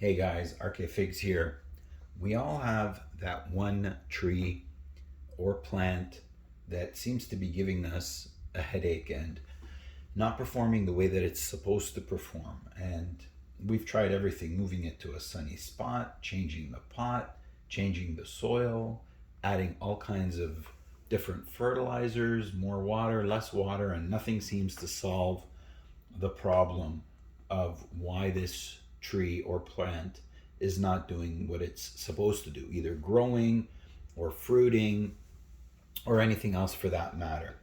Hey guys, RK Figs here. We all have that one tree or plant that seems to be giving us a headache and not performing the way that it's supposed to perform. And we've tried everything, moving it to a sunny spot, changing the pot, changing the soil, adding all kinds of different fertilizers, more water, less water, and nothing seems to solve the problem of why this tree or plant is not doing what it's supposed to do, either growing or fruiting or anything else for that matter.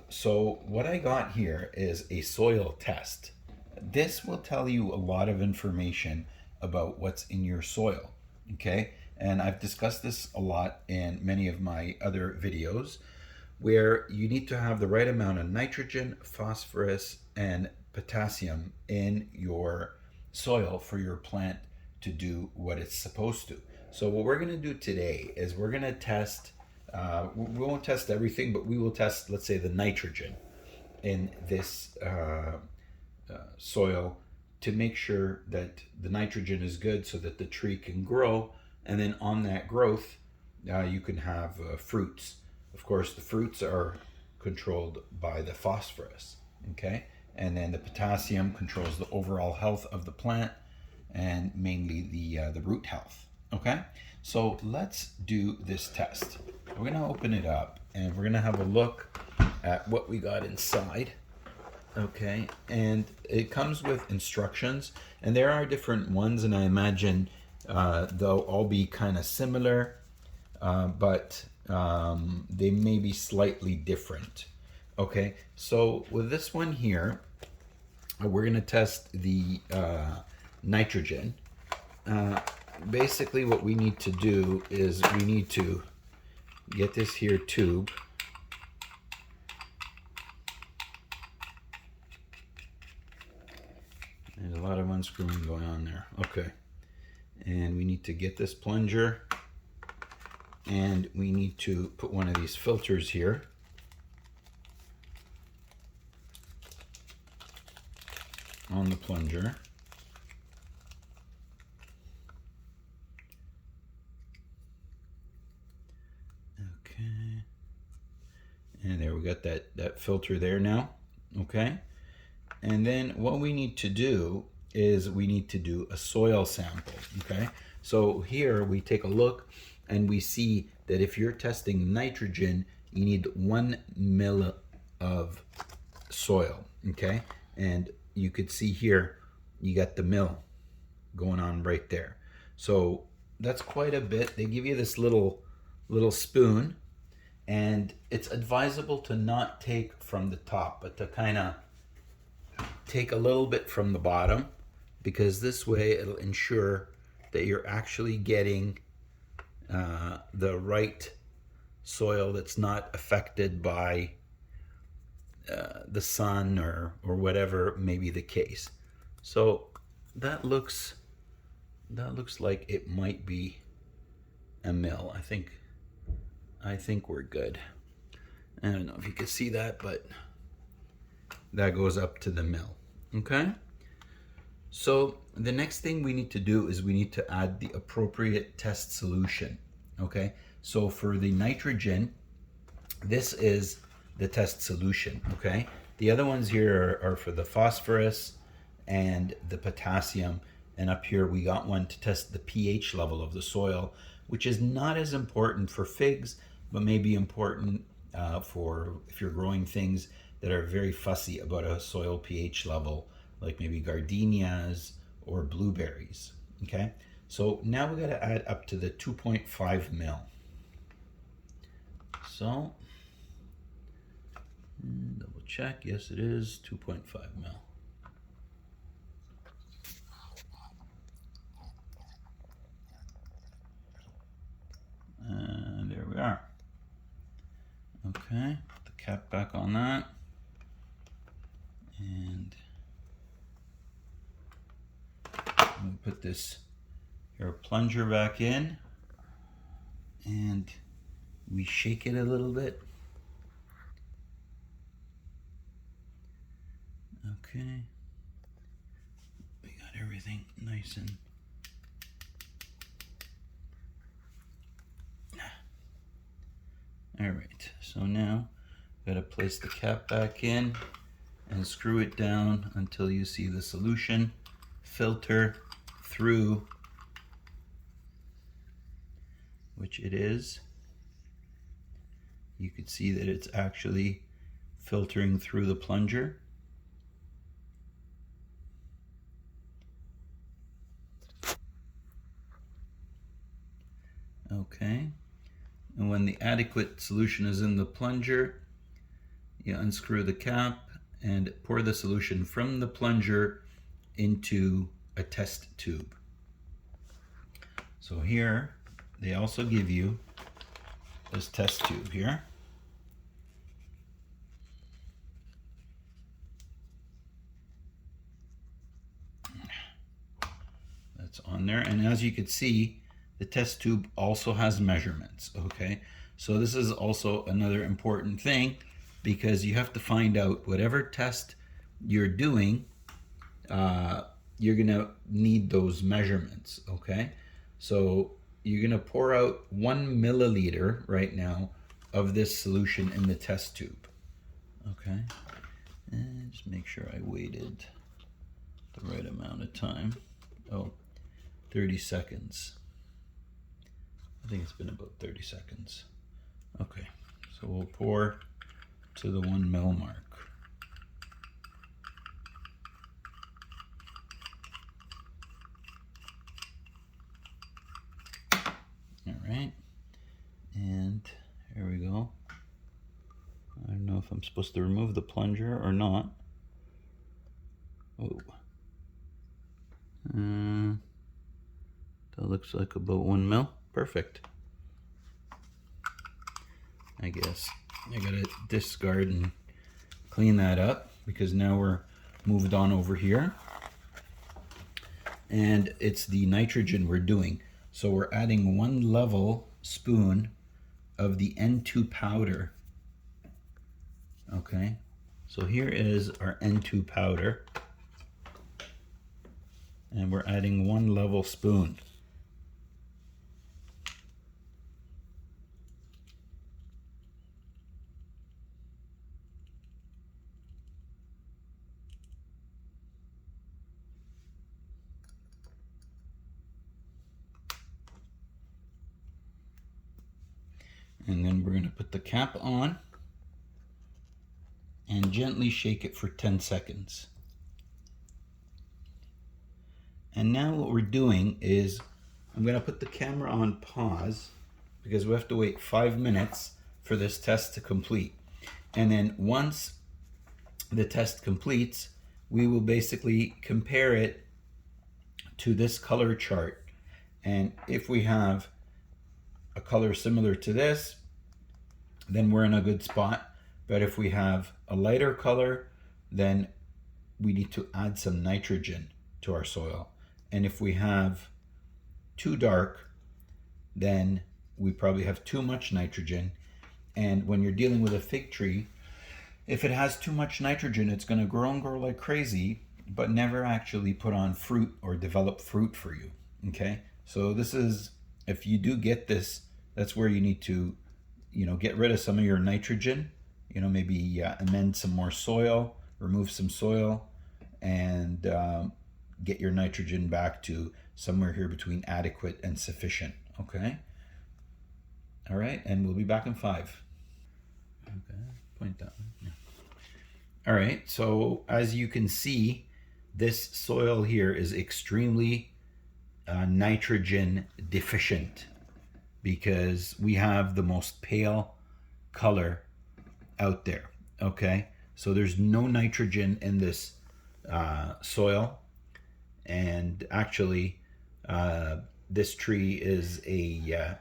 So what I got here is a soil test. This will tell you a lot of information about what's in your soil, okay? And I've discussed this a lot in many of my other videos, where you need to have the right amount of nitrogen, phosphorus, and potassium in your soil for your plant to do what it's supposed to. So what we're going to do today is we're going to test, we won't test everything, but we will test, let's say, the nitrogen in this soil to make sure that the nitrogen is good so that the tree can grow. And then on that growth, you can have fruits. Of course, the fruits are controlled by the phosphorus, okay? And then the potassium controls the overall health of the plant and mainly the root health, okay? So let's do this test. We're gonna open it up and we're gonna have a look at what we got inside, okay? And it comes with instructions, and there are different ones, and I imagine they'll all be kind of similar, but they may be slightly different. Okay, so with this one here, we're going to test the nitrogen. Basically what we need to do is we need to get this here tube. There's a lot of unscrewing going on there. Okay, and we need to get this plunger, and we need to put one of these filters here. On the plunger. Okay. And there we got that filter there now. Okay. And then what we need to do is we need to do a soil sample. Okay. So here we take a look and we see that if you're testing nitrogen, you need 1 ml of soil. Okay. And you could see here, you got the mill going on right there. So that's quite a bit. They give you this little spoon, and it's advisable to not take from the top, but to kind of take a little bit from the bottom, because this way it'll ensure that you're actually getting the right soil that's not affected by the sun or whatever may be the case. So that looks like it might be a mill. I think we're good. I don't know if you can see that, but that goes up to the mill. Okay, so the next thing we need to do is we need to add the appropriate test solution. Okay, so for the nitrogen, this is the test solution. Okay, the other ones here are for the phosphorus and the potassium, and up here we got one to test the pH level of the soil, which is not as important for figs, but may be important for if you're growing things that are very fussy about a soil pH level, like maybe gardenias or blueberries. Okay, so now we got to add up to the 2.5 mil. So double check. Yes, it is 2.5 mil. And there we are. Okay, put the cap back on that. And we'll put this here plunger back in. And we shake it a little bit. Okay. We got everything nice and All right, so now gotta place the cap back in and screw it down until you see the solution filter through, which it is. You could see that it's actually filtering through the plunger. Okay, and when the adequate solution is in the plunger, you unscrew the cap and pour the solution from the plunger into a test tube. So here, they also give you this test tube here. That's on there, and as you can see, the test tube also has measurements, okay? So this is also another important thing, because you have to find out whatever test you're doing, you're gonna need those measurements, okay? So you're gonna pour out 1 milliliter right now of this solution in the test tube, okay? And just make sure I waited the right amount of time. Oh, 30 seconds. I think it's been about 30 seconds. Okay, so we'll pour to the 1 mil mark. All right, and here we go. I don't know if I'm supposed to remove the plunger or not. Oh. That looks like about 1 mil. Perfect. I guess I gotta discard and clean that up, because now we're moved on over here. And it's the nitrogen we're doing. So we're adding 1 level spoon of the N2 powder. Okay, so here is our N2 powder. And we're adding 1 level spoon. And then we're going to put the cap on and gently shake it for 10 seconds. And now what we're doing is, I'm going to put the camera on pause because we have to wait 5 minutes for this test to complete. And then once the test completes, we will basically compare it to this color chart. And if we have a color similar to this, then we're in a good spot. But if we have a lighter color, then we need to add some nitrogen to our soil. And if we have too dark, then we probably have too much nitrogen. And when you're dealing with a fig tree, if it has too much nitrogen, it's going to grow and grow like crazy, but never actually put on fruit or develop fruit for you. Okay, so this is, if you do get this, that's where you need to, get rid of some of your nitrogen. Maybe amend some more soil, remove some soil, and get your nitrogen back to somewhere here between adequate and sufficient. Okay. All right, and we'll be back in 5. Okay, point that one. Yeah. All right, so as you can see, this soil here is extremely nitrogen deficient, because we have the most pale color out there. Okay, so there's no nitrogen in this soil, and actually this tree is a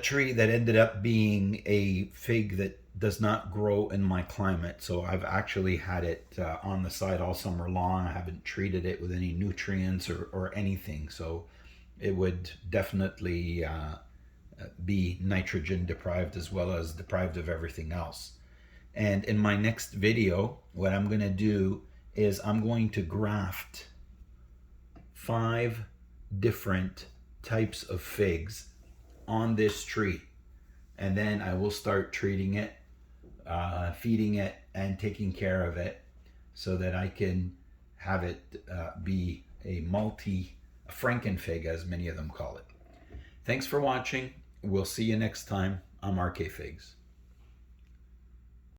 tree that ended up being a fig that does not grow in my climate. So I've actually had it on the side all summer long. I haven't treated it with any nutrients or anything. So it would definitely be nitrogen deprived, as well as deprived of everything else. And in my next video, what I'm going to do is I'm going to graft 5 different types of figs on this tree, and then I will start treating it, feeding it, and taking care of it so that I can have it be a Frankenfig, as many of them call it. Thanks for watching. We'll see you next time on RK Figs.